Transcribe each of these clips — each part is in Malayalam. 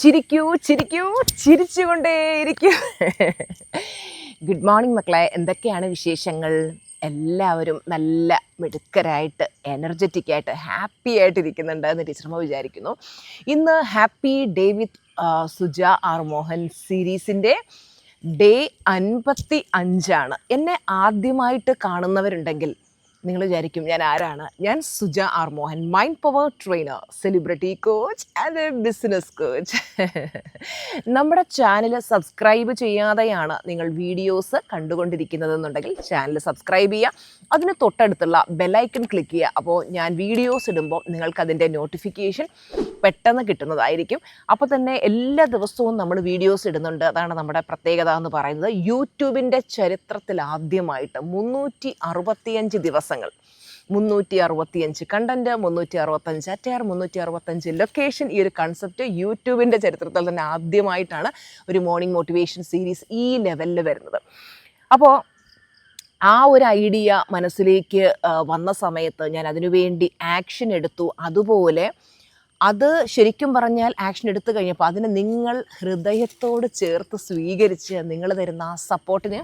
ചിരിക്കൂ ചിരിക്കൂ ചിരിച്ചുകൊണ്ടേയിരിക്കൂ. ഗുഡ് മോർണിംഗ് മക്കളെ, എന്തൊക്കെയാണ് വിശേഷങ്ങൾ? എല്ലാവരും നല്ല മിടുക്കരായിട്ട് എനർജറ്റിക് ആയിട്ട് ഹാപ്പി ആയിട്ടിരിക്കുന്നുണ്ട് എന്ന് ടീച്ചർമ്മ വിചാരിക്കുന്നു. ഇന്ന് happy day with Suja R Mohan സീരീസിൻ്റെ ഡേ 55. എന്നെ ആദ്യമായിട്ട് കാണുന്നവരുണ്ടെങ്കിൽ നിങ്ങൾ വിചാരിക്കും ഞാൻ ആരാണ്? ഞാൻ Suja R Mohan, mind power trainer, celebrity coach and business coach. നമ്മുടെ ചാനൽ സബ്സ്ക്രൈബ് ചെയ്യാതെയാണ് നിങ്ങൾ വീഡിയോസ് കണ്ടുകൊണ്ടിരിക്കുന്നതെന്നുണ്ടെങ്കിൽ ചാനൽ സബ്സ്ക്രൈബ് ചെയ്യുക, അതിന് തൊട്ടടുത്തുള്ള ബെല്ലൈക്കൺ ക്ലിക്ക് ചെയ്യുക. അപ്പോൾ ഞാൻ വീഡിയോസ് ഇടുമ്പോൾ നിങ്ങൾക്കതിൻ്റെ നോട്ടിഫിക്കേഷൻ പെട്ടെന്ന് കിട്ടുന്നതായിരിക്കും. അപ്പോൾ തന്നെ എല്ലാ ദിവസവും നമ്മൾ വീഡിയോസ് ഇടുന്നുണ്ട്. അതാണ് നമ്മുടെ പ്രത്യേകത എന്ന് പറയുന്നത്. യൂട്യൂബിൻ്റെ ചരിത്രത്തിൽ ആദ്യമായിട്ട് 365 ദിവസങ്ങൾ, 365 കണ്ടന്റ്, 365 അറ്റയർ, 365 ലൊക്കേഷൻ. ഈ ഒരു കൺസെപ്റ്റ് യൂട്യൂബിൻ്റെ ചരിത്രത്തിൽ തന്നെ ആദ്യമായിട്ടാണ് ഒരു മോർണിംഗ് മോട്ടിവേഷൻ സീരീസ് ഈ ലെവലിൽ വരുന്നത്. അപ്പോൾ ആ ഒരു ഐഡിയ മനസ്സിലേക്ക് വന്ന സമയത്ത് ഞാൻ അതിനുവേണ്ടി ആക്ഷൻ എടുത്തു. അതുപോലെ അത് ശരിക്കും പറഞ്ഞാൽ ആക്ഷൻ എടുത്തു കഴിഞ്ഞപ്പോൾ അതിന് നിങ്ങൾ ഹൃദയത്തോട് ചേർത്ത് സ്വീകരിച്ച് നിങ്ങൾ തരുന്ന ആ സപ്പോർട്ടിന്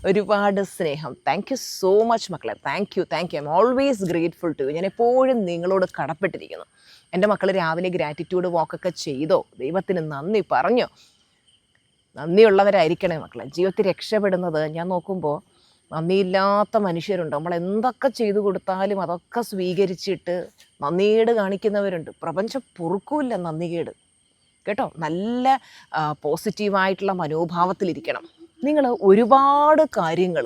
ഒരുപാട് സ്നേഹം. താങ്ക് യു സോ മച്ച് മക്കളെ. Thank you. I am always grateful to you. ഞാൻ എപ്പോഴും നിങ്ങളോട് കടപ്പെട്ടിരിക്കുന്നു. എൻ്റെ മക്കൾ രാവിലെ ഗ്രാറ്റിറ്റ്യൂഡ് വാക്കൊക്കെ ചെയ്തോ? ദൈവത്തിന് നന്ദി പറഞ്ഞോ? നന്ദിയുള്ളവരായിരിക്കണേ മക്കളെ. ജീവിതത്തിൽ രക്ഷപ്പെടുന്നത് ഞാൻ നോക്കുമ്പോൾ നന്ദിയില്ലാത്ത മനുഷ്യരുണ്ട്. നമ്മൾ എന്തൊക്കെ ചെയ്തു കൊടുത്താലും അതൊക്കെ സ്വീകരിച്ചിട്ട് നന്ദികേട് കാണിക്കുന്നവരുണ്ട്. പ്രപഞ്ചം പൊറുക്കൂല്ല നന്ദികേട് കേട്ടോ. നല്ല പോസിറ്റീവായിട്ടുള്ള മനോഭാവത്തിലിരിക്കണം. നിങ്ങൾ ഒരുപാട് കാര്യങ്ങൾ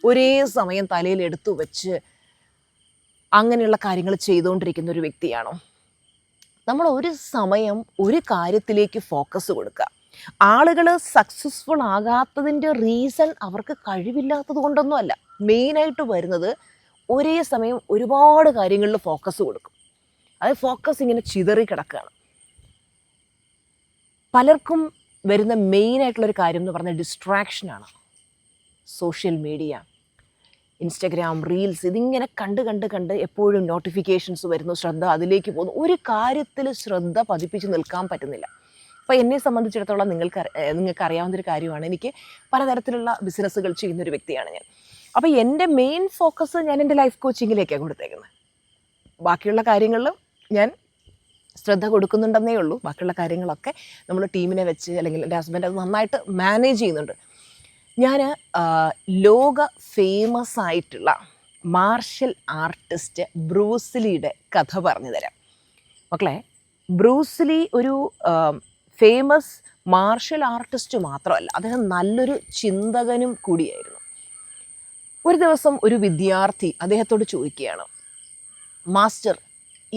ഒരേ സമയം തലയിൽ എടുത്തു വെച്ച് അങ്ങനെയുള്ള കാര്യങ്ങൾ ചെയ്തുകൊണ്ടിരിക്കുന്ന ഒരു വ്യക്തിയാണോ? നമ്മൾ ഒരു സമയം ഒരു കാര്യത്തിലേക്ക് ഫോക്കസ് കൊടുക്കുക. ആളുകൾ സക്സസ്ഫുൾ ആകാത്തതിൻ്റെ റീസൺ അവർക്ക് കഴിവില്ലാത്തത് കൊണ്ടൊന്നും അല്ല. മെയിനായിട്ട് വരുന്നത് ഒരേ സമയം ഒരുപാട് കാര്യങ്ങളിൽ ഫോക്കസ് കൊടുക്കും. അത് ഫോക്കസ് ഇങ്ങനെ ചിതറി കിടക്കുകയാണ്. പലർക്കും വരുന്ന മെയിനായിട്ടുള്ളൊരു കാര്യം എന്ന് പറഞ്ഞാൽ ഡിസ്ട്രാക്ഷനാണ്. സോഷ്യൽ മീഡിയ, ഇൻസ്റ്റഗ്രാം, റീൽസ്, ഇതിങ്ങനെ കണ്ട് എപ്പോഴും നോട്ടിഫിക്കേഷൻസ് വരുന്നു, ശ്രദ്ധ അതിലേക്ക് പോകുന്നു. ഒരു കാര്യത്തിൽ ശ്രദ്ധ പതിപ്പിച്ച് നിൽക്കാൻ പറ്റുന്നില്ല. അപ്പോൾ എന്നെ സംബന്ധിച്ചിടത്തോളം നിങ്ങൾക്ക് അറിയാവുന്നൊരു കാര്യമാണ്, എനിക്ക് പലതരത്തിലുള്ള ബിസിനസ്സുകൾ ചെയ്യുന്നൊരു വ്യക്തിയാണ് ഞാൻ. അപ്പോൾ എൻ്റെ മെയിൻ ഫോക്കസ് ഞാൻ എൻ്റെ ലൈഫ് കോച്ചിങ്ങിലേക്കാണ് കൊടുത്തേക്കുന്നത്. ബാക്കിയുള്ള കാര്യങ്ങളിൽ ഞാൻ ശ്രദ്ധ കൊടുക്കുന്നുണ്ടെന്നേ ഉള്ളൂ. ബാക്കിയുള്ള കാര്യങ്ങളൊക്കെ നമ്മൾ ടീമിനെ വെച്ച്, അല്ലെങ്കിൽ എൻ്റെ ഹസ്ബൻഡ് അത് നന്നായിട്ട് മാനേജ് ചെയ്യുന്നുണ്ട്. ഞാൻ ലോക ഫേമസ് ആയിട്ടുള്ള മാർഷൽ ആർട്ടിസ്റ്റ് ബ്രൂസ്ലിയുടെ കഥ പറഞ്ഞു തരാം മക്കളെ. ബ്രൂസ്ലി ഒരു ഫേമസ് മാർഷൽ ആർട്ടിസ്റ്റ് മാത്രമല്ല, അദ്ദേഹം നല്ലൊരു ചിന്തകനും കൂടിയായിരുന്നു. ഒരു ദിവസം ഒരു വിദ്യാർത്ഥി അദ്ദേഹത്തോട് ചോദിക്കുകയാണ്, മാസ്റ്റർ,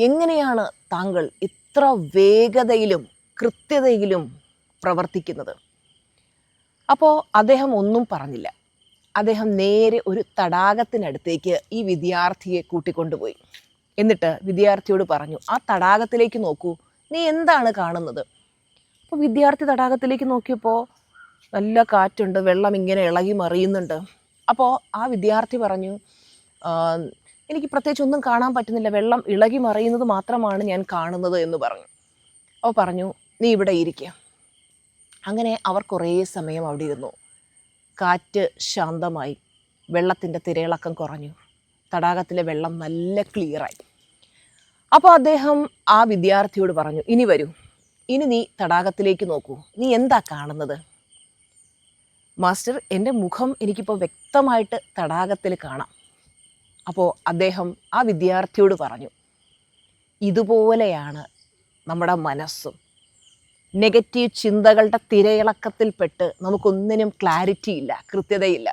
എങ്ങനെയാണ് താങ്കൾ ഇത്ര വേഗതയിലും കൃത്യതയിലും പ്രവർത്തിക്കുന്നത്? അപ്പോൾ അദ്ദേഹം ഒന്നും പറഞ്ഞില്ല. അദ്ദേഹം നേരെ ഒരു തടാകത്തിനടുത്തേക്ക് ഈ വിദ്യാർത്ഥിയെ കൂട്ടിക്കൊണ്ടുപോയി. എന്നിട്ട് വിദ്യാർത്ഥിയോട് പറഞ്ഞു, ആ തടാകത്തിലേക്ക് നോക്കൂ, നീ എന്താണ് കാണുന്നത്? അപ്പോൾ വിദ്യാർത്ഥി തടാകത്തിലേക്ക് നോക്കിയപ്പോൾ നല്ല കാറ്റുണ്ട്, വെള്ളം ഇങ്ങനെ ഇളകി മറിയുന്നുണ്ട്. അപ്പോൾ ആ വിദ്യാർത്ഥി പറഞ്ഞു, എനിക്ക് പ്രത്യേകിച്ച് ഒന്നും കാണാൻ പറ്റുന്നില്ല, വെള്ളം ഇളകി മറിയുന്നത് മാത്രമാണ് ഞാൻ കാണുന്നത് എന്ന് പറഞ്ഞു. അപ്പോൾ പറഞ്ഞു, നീ ഇവിടെ ഇരിക്കുക. അങ്ങനെ അവർ കുറേ സമയം അവിടെ ഇരുന്നു. കാറ്റ് ശാന്തമായി, വെള്ളത്തിൻ്റെ തിരയിളക്കം കുറഞ്ഞു, തടാകത്തിലെ വെള്ളം നല്ല ക്ലിയറായി. അപ്പോൾ അദ്ദേഹം ആ വിദ്യാർത്ഥിയോട് പറഞ്ഞു, ഇനി വരൂ, ഇനി നീ തടാകത്തിലേക്ക് നോക്കൂ, നീ എന്താ കാണുന്നത്? മാസ്റ്റർ, എൻ്റെ മുഖം എനിക്കിപ്പോൾ വ്യക്തമായിട്ട് തടാകത്തിൽ കാണാം. അപ്പോൾ അദ്ദേഹം ആ വിദ്യാർത്ഥിയോട് പറഞ്ഞു, ഇതുപോലെയാണ് നമ്മുടെ മനസ്സും. നെഗറ്റീവ് ചിന്തകളുടെ തിരയിളക്കത്തിൽപ്പെട്ട് നമുക്കൊന്നിനും ക്ലാരിറ്റി ഇല്ല, കൃത്യതയില്ല.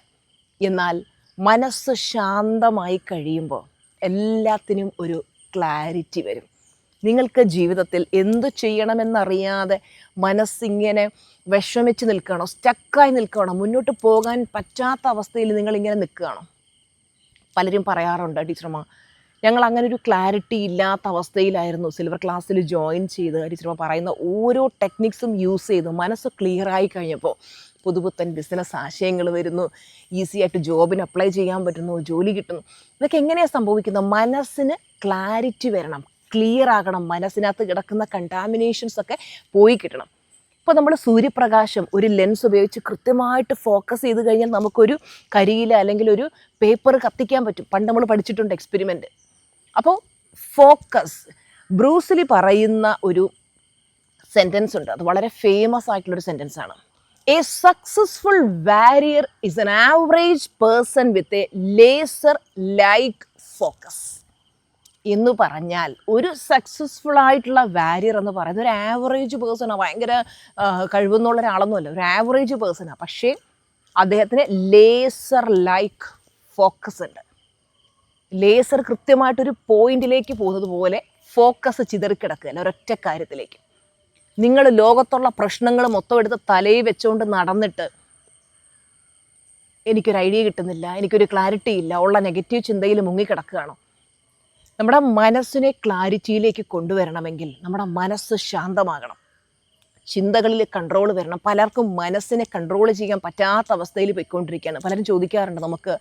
എന്നാൽ മനസ്സ് ശാന്തമായി കഴിയുമ്പോൾ എല്ലാത്തിനും ഒരു ക്ലാരിറ്റി വരും. നിങ്ങൾക്ക് ജീവിതത്തിൽ എന്തു ചെയ്യണമെന്നറിയാതെ മനസ്സിങ്ങനെ വിഷമിച്ച് നിൽക്കുകയാണോ, സ്റ്റക്കായി നിൽക്കുകയാണോ, മുന്നോട്ട് പോകാൻ പറ്റാത്ത അവസ്ഥയിൽ നിങ്ങളിങ്ങനെ നിൽക്കുകയാണോ? പലരും പറയാറുണ്ട്, ടീച്ചർമ്മ, ഞങ്ങൾ അങ്ങനെ ഒരു ക്ലാരിറ്റി ഇല്ലാത്ത അവസ്ഥയിലായിരുന്നു സിൽവർ ക്ലാസ്സിൽ ജോയിൻ ചെയ്ത്. ടീച്ചർമ്മ പറയുന്ന ഓരോ ടെക്നിക്സും യൂസ് ചെയ്ത് മനസ്സ് ക്ലിയറായി കഴിഞ്ഞപ്പോൾ പുതുപുത്തൻ ബിസിനസ് ആശയങ്ങൾ വരുന്നു, ഈസി ആയിട്ട് ജോബിന് അപ്ലൈ ചെയ്യാൻ പറ്റുന്നു, ജോലി കിട്ടുന്നു. ഇതൊക്കെ എങ്ങനെയാണ് സംഭവിക്കുന്നത്? മനസ്സിന് ക്ലാരിറ്റി വരണം. ക്ലിയർ ആകണം, മനസ്സിനകത്ത് കിടക്കുന്ന കണ്ടാമിനേഷൻസ് ഒക്കെ പോയി കിട്ടണം. ഇപ്പോൾ നമ്മൾ സൂര്യപ്രകാശം ഒരു ലെൻസ് ഉപയോഗിച്ച് കൃത്യമായിട്ട് ഫോക്കസ് ചെയ്ത് കഴിഞ്ഞാൽ നമുക്കൊരു കരിയില അല്ലെങ്കിൽ ഒരു പേപ്പർ കത്തിക്കാൻ പറ്റും. പണ്ട് നമ്മൾ പഠിച്ചിട്ടുണ്ട് എക്സ്പെരിമെൻറ്റ്. അപ്പോൾ ഫോക്കസ്, ബ്രൂസ്ലി പറയുന്ന ഒരു സെൻറ്റൻസ് ഉണ്ട്, അത് വളരെ ഫേമസ് ആയിട്ടുള്ളൊരു സെൻറ്റൻസ് ആണ്. A successful warrior is an average person with a laser like focus എന്ന് പറഞ്ഞാൽ ഒരു സക്സസ്ഫുൾ ആയിട്ടുള്ള വാരിയർ എന്ന് പറയുന്നത് ഒരു ആവറേജ് പേഴ്സണാണ്. ഭയങ്കര കഴിവെന്നുള്ള ഒരാളൊന്നുമല്ല, ഒരു ആവറേജ് പേഴ്സണാണ്. പക്ഷേ അദ്ദേഹത്തിന് ലേസർ ലൈക്ക് ഫോക്കസ് ഉണ്ട്. ലേസർ കൃത്യമായിട്ടൊരു പോയിന്റിലേക്ക് പോകുന്നത് പോലെ ഫോക്കസ് ചിതറിക്കിടക്കുകയല്ല ഒരൊറ്റ കാര്യത്തിലേക്ക്. നിങ്ങൾ ലോകത്തുള്ള പ്രശ്നങ്ങൾ മൊത്തം എടുത്ത് തലയിൽ വെച്ചുകൊണ്ട് നടന്നിട്ട് എനിക്കൊരു ഐഡിയ കിട്ടുന്നില്ല, എനിക്കൊരു ക്ലാരിറ്റി ഇല്ല, ഉള്ള നെഗറ്റീവ് ചിന്തയിൽ മുങ്ങിക്കിടക്കുകയാണോ? നമ്മുടെ മനസ്സിനെ ക്ലാരിറ്റിയിലേക്ക് കൊണ്ടുവരണമെങ്കിൽ നമ്മുടെ മനസ്സ് ശാന്തമാകണം, ചിന്തകളിൽ കൺട്രോൾ വരണം. പലർക്കും മനസ്സിനെ കൺട്രോൾ ചെയ്യാൻ പറ്റാത്ത അവസ്ഥയിൽ പോയിക്കൊണ്ടിരിക്കുകയാണ്. പലരും ചോദിക്കാറുണ്ട് നമുക്ക്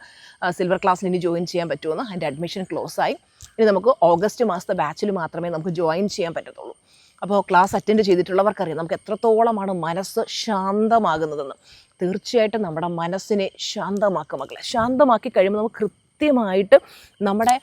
സിൽവർ ക്ലാസ്സിൽ ഇനി ജോയിൻ ചെയ്യാൻ പറ്റുമെന്ന്. അതിൻ്റെ അഡ്മിഷൻ ക്ലോസ് ആയി. ഇനി നമുക്ക് ഓഗസ്റ്റ് മാസത്തെ ബാച്ചിൽ മാത്രമേ നമുക്ക് ജോയിൻ ചെയ്യാൻ പറ്റത്തുള്ളൂ. അപ്പോൾ ക്ലാസ് അറ്റൻഡ് ചെയ്തിട്ടുള്ളവർക്കറിയാം നമുക്ക് എത്രത്തോളമാണ് മനസ്സ് ശാന്തമാകുന്നതെന്ന്. തീർച്ചയായിട്ടും നമ്മുടെ മനസ്സിനെ ശാന്തമാക്കുക മക്കളെ. ശാന്തമാക്കി കഴിയുമ്പോൾ നമുക്ക് കൃത്യമായിട്ട് നമ്മുടെ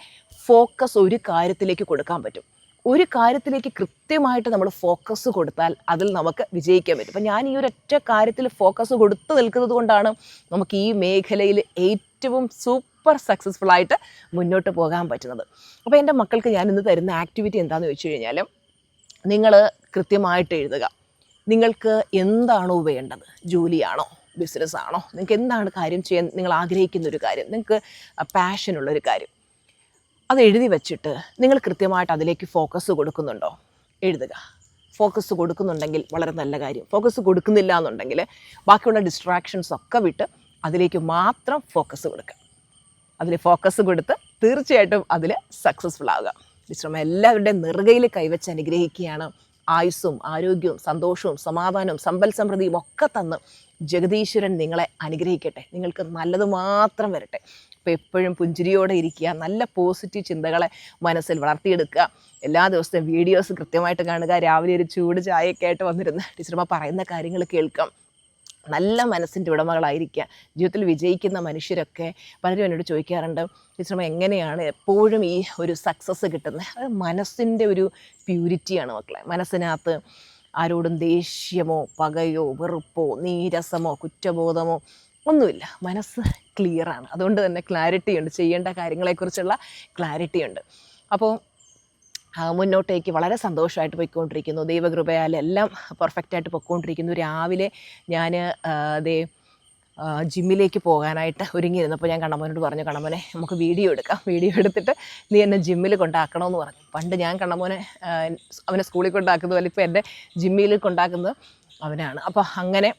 ഫോക്കസ് ഒരു കാര്യത്തിലേക്ക് കൊടുക്കാൻ പറ്റും. ഒരു കാര്യത്തിലേക്ക് കൃത്യമായിട്ട് നമ്മൾ ഫോക്കസ് കൊടുത്താൽ അതിൽ നമുക്ക് വിജയിക്കാൻ പറ്റും. അപ്പം ഞാൻ ഈ ഒരൊറ്റ കാര്യത്തിൽ ഫോക്കസ് കൊടുത്ത് നിൽക്കുന്നത് കൊണ്ടാണ് നമുക്ക് ഈ മേഖലയിൽ ഏറ്റവും സൂപ്പർ സക്സസ്ഫുൾ ആയിട്ട് മുന്നോട്ട് പോകാൻ പറ്റുന്നത്. അപ്പോൾ എൻ്റെ മക്കൾക്ക് ഞാൻ ഇന്ന് തരുന്ന ആക്ടിവിറ്റി എന്താണെന്ന് വെച്ച് കഴിഞ്ഞാൽ, നിങ്ങൾ കൃത്യമായിട്ട് എഴുതുക. നിങ്ങൾക്ക് എന്താണോ വേണ്ടത്, ജോലിയാണോ ബിസിനസ്സാണോ, നിങ്ങൾക്ക് എന്താണ് കാര്യം ചെയ്യാൻ നിങ്ങൾ ആഗ്രഹിക്കുന്ന ഒരു കാര്യം, നിങ്ങൾക്ക് പാഷനുള്ളൊരു കാര്യം, അത് എഴുതി വച്ചിട്ട് നിങ്ങൾ കൃത്യമായിട്ട് അതിലേക്ക് ഫോക്കസ് കൊടുക്കുന്നുണ്ടോ എഴുതുക. ഫോക്കസ് കൊടുക്കുന്നുണ്ടെങ്കിൽ വളരെ നല്ല കാര്യം. ഫോക്കസ് കൊടുക്കുന്നില്ല എന്നുണ്ടെങ്കിൽ ബാക്കിയുള്ള ഡിസ്ട്രാക്ഷൻസ് ഒക്കെ വിട്ട് അതിലേക്ക് മാത്രം ഫോക്കസ് കൊടുക്കുക. അതിൽ ഫോക്കസ് കൊടുത്ത് തീർച്ചയായിട്ടും അതിൽ സക്സസ്ഫുൾ ആവുക. വിശ്രമം എല്ലാവരുടെയും നെറുകയിൽ കൈവച്ച് അനുഗ്രഹിക്കുകയാണ്. ആയുസ്സും ആരോഗ്യവും സന്തോഷവും സമാധാനവും സമ്പൽ സമൃദ്ധിയും ഒക്കെ തന്ന് ജഗദീശ്വരൻ നിങ്ങളെ അനുഗ്രഹിക്കട്ടെ. നിങ്ങൾക്ക് നല്ലത് മാത്രം വരട്ടെ. അപ്പോൾ എപ്പോഴും പുഞ്ചിരിയോടെ ഇരിക്കുക, നല്ല പോസിറ്റീവ് ചിന്തകളെ മനസ്സിൽ വളർത്തിയെടുക്കുക. എല്ലാ ദിവസവും വീഡിയോസ് കൃത്യമായിട്ട് കാണുക. രാവിലെ ഒരു ചൂട് ചായയൊക്കെ ആയിട്ട് വന്നിരുന്ന് ടീച്ചർമാർ പറയുന്ന കാര്യങ്ങൾ കേൾക്കാം. നല്ല മനസ്സിൻ്റെ ഉടമകളായിരിക്കുക. ജീവിതത്തിൽ വിജയിക്കുന്ന മനുഷ്യരൊക്കെ പലരും എന്നോട് ചോദിക്കാറുണ്ട്, ടീച്ചർമാർ എങ്ങനെയാണ് എപ്പോഴും ഈ ഒരു സക്സസ് കിട്ടുന്നത്? അത് മനസ്സിൻ്റെ ഒരു പ്യൂരിറ്റിയാണ് മക്കളെ. മനസ്സിനകത്ത് ആരോടും ദേഷ്യമോ പകയോ വെറുപ്പോ നീരസമോ കുറ്റബോധമോ ഒന്നുമില്ല. മനസ്സ് ക്ലിയറാണ്. അതുകൊണ്ട് തന്നെ ക്ലാരിറ്റി ഉണ്ട്, ചെയ്യേണ്ട കാര്യങ്ങളെക്കുറിച്ചുള്ള ക്ലാരിറ്റി ഉണ്ട്. അപ്പോൾ മുന്നോട്ടേക്ക് വളരെ സന്തോഷമായിട്ട് പോയിക്കൊണ്ടിരിക്കുന്നു. ദൈവകൃപയാൽ എല്ലാം പെർഫെക്റ്റായിട്ട് പോയിക്കൊണ്ടിരിക്കുന്നു. രാവിലെ ഞാൻ ജിമ്മിലേക്ക് പോകാനായിട്ട് ഒരുങ്ങിയിരുന്നപ്പോൾ ഞാൻ കണ്ണമ്മോനോട് പറഞ്ഞു, കണ്ണമ്മോനെ നമുക്ക് വീഡിയോ എടുക്കാം, വീഡിയോ എടുത്തിട്ട് നീ എന്നെ ജിമ്മിൽ കൊണ്ടാക്കണമെന്ന് പറഞ്ഞു. പണ്ട് ഞാൻ കണ്ണമ്മോനെ അവനെ സ്കൂളിൽ കൊണ്ടാക്കുന്നത് പോലെ ഇപ്പോൾ എൻ്റെ ജിമ്മിൽ കൊണ്ടാക്കുന്നത് അവനാണ്. അപ്പോൾ അങ്ങനെ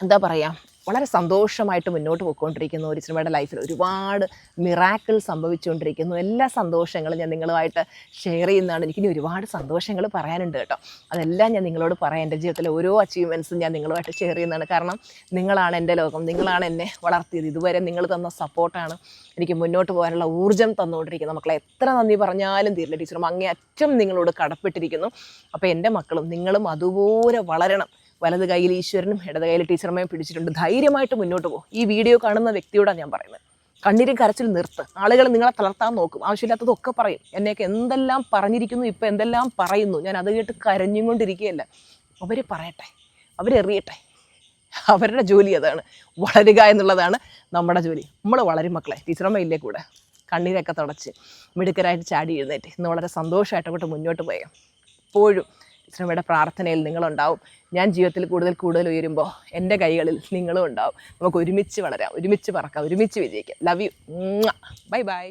എന്താ പറയുക, വളരെ സന്തോഷമായിട്ട് മുന്നോട്ട് പോയിക്കൊണ്ടിരിക്കുന്നു. ഒരു സിനിമയുടെ ലൈഫിൽ ഒരുപാട് മിറാക്കിൾ സംഭവിച്ചുകൊണ്ടിരിക്കുന്നു. എല്ലാ സന്തോഷങ്ങളും ഞാൻ നിങ്ങളുമായിട്ട് ഷെയർ ചെയ്യുന്നതാണ്. എനിക്കിനി ഒരുപാട് സന്തോഷങ്ങൾ പറയാനുണ്ട് കേട്ടോ. അതെല്ലാം ഞാൻ നിങ്ങളോട് പറയാം. എൻ്റെ ജീവിതത്തിലെ ഓരോ അച്ചീവ്മെൻറ്റ്സും ഞാൻ നിങ്ങളുമായിട്ട് ഷെയർ ചെയ്യുന്നതാണ്. കാരണം നിങ്ങളാണ് എൻ്റെ ലോകം, നിങ്ങളാണ് എന്നെ വളർത്തിയത്. ഇതുവരെ നിങ്ങൾ തന്ന സപ്പോർട്ടാണ് എനിക്ക് മുന്നോട്ട് പോകാനുള്ള ഊർജ്ജം തന്നുകൊണ്ടിരിക്കുന്നത്. മക്കളെ എത്ര നന്ദി പറഞ്ഞാലും തീരില്ല. ടീച്ചറും അങ്ങേയറ്റം നിങ്ങളോട് കടപ്പെട്ടിരിക്കുന്നു. അപ്പോൾ എൻ്റെ മക്കളും നിങ്ങളും അതുപോലെ വളരണം. വലത് കയ്യിൽ ഈശ്വരനും ഇടത് കയ്യിൽ ടീച്ചറമ്മയും പിടിച്ചിട്ടുണ്ട്. ധൈര്യമായിട്ട് മുന്നോട്ട് പോകും. ഈ വീഡിയോ കാണുന്ന വ്യക്തിയോടാണ് ഞാൻ പറയുന്നത്, കണ്ണീരും കരച്ചിൽ നിർത്ത്. ആളുകൾ നിങ്ങളെ തളർത്താൻ നോക്കും, ആവശ്യമില്ലാത്തതൊക്കെ പറയും. എന്നെയൊക്കെ എന്തെല്ലാം പറഞ്ഞിരിക്കുന്നു, ഇപ്പം എന്തെല്ലാം പറയുന്നു, ഞാൻ അത് കേട്ട് കരഞ്ഞും കൊണ്ടിരിക്കുകയല്ല. അവർ പറയട്ടെ, അവരെറിയട്ടെ. അവരുടെ ജോലി അതാണ്. വളരുക എന്നുള്ളതാണ് നമ്മുടെ ജോലി. നമ്മൾ വളരും മക്കളെ. ടീച്ചറമ്മ ഇല്ലേ കൂടെ, കണ്ണീരൊക്കെ തുടച്ച് മിടുക്കരായിട്ട് ചാടി എഴുന്നേറ്റ് ഇന്ന് വളരെ സന്തോഷമായിട്ട് അങ്ങോട്ട് മുന്നോട്ട് പോയാൽ എപ്പോഴും ടീച്ചറമ്മയുടെ പ്രാർത്ഥനയിൽ നിങ്ങളുണ്ടാവും. ഞാൻ ജീവിതത്തിൽ കൂടുതൽ ഉയരുമ്പോൾ എൻ്റെ കൈകളിൽ നിങ്ങളും ഉണ്ടാവും. നമുക്ക് ഒരുമിച്ച് വളരാം, ഒരുമിച്ച് പറക്കാം, ഒരുമിച്ച് വിജയിക്കാം. Love you. Bye by.